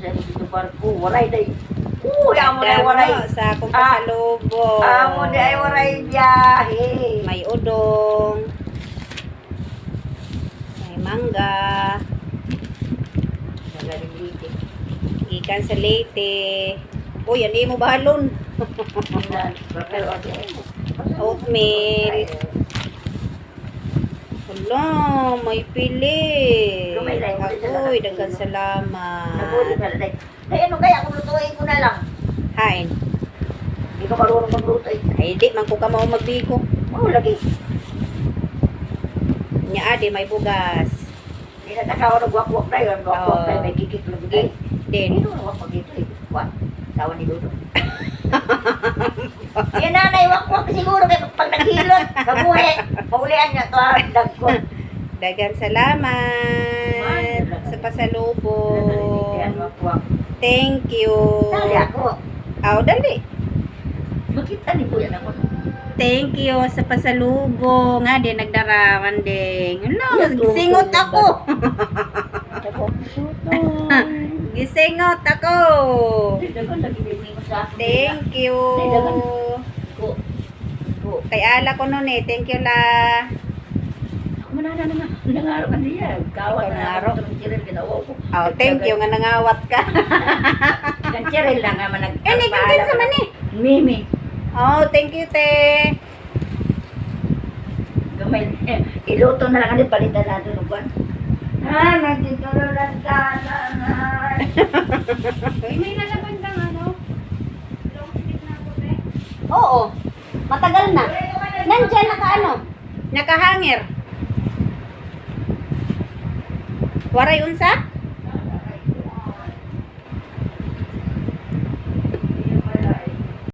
sa dito barko, waray day. Amo day waray. Sa akong pasalubong. Amo day waray biyahe. May udong. May mangga. Magaling dito. Ikan sa Leyte. Uy, hindi mo bahalon. Oatmeal. Wala, may pili. Agoy, daghang salamat. Nabuti ka day. Ay ano kaya kung lutuin ko na lang. Hain. Hindi ka marunong magluto eh. Ay, di man ko ka mau magbiko. Oh, lagi. Nya adi may bugas. Hindi na nakaw ng wakwak na yun. Wakwak na may kikik lang day. Din. Dito na wakwak dito eh. What? Sawa ni Dodo. Yan nanay, wakwak siguro kaya pag naghilot, kabuhi. Maulian niya to ha, dagkon. Daghang salamat sa pasalubong. Yan, wakwak. Thank you. Dali ako. Aw, dali. Makita ni Kuya na ko. Thank you sa pasalubong. Nga, di nagdaraman ding. Ano, Yes, gisingot ako. Ako. Gisingot ako. Dagan lagi din mo sa akin. Thank you. Ko. Ko. Kay ala ko nun eh. Thank you la. Ako manana na nga. Nangaro ka niya. Kawan Ikaw na nangaro? ako. Itong Cheryl, ginawa ko. Oh, thank you nga nangawat ka. Ang Cheryl lang nga manag... Eh, nagkagin sa mani. Mimi. Oh, thank you te. Gamay. Iluto na lang ulit. Palitan natin ng buwan. Nagtitululan ka na. Uy, may nalaban kang ano? Long sleeve na puti. Oo. Matagal na. Nandiyan naka ano? Nakahanger. Waray unsa?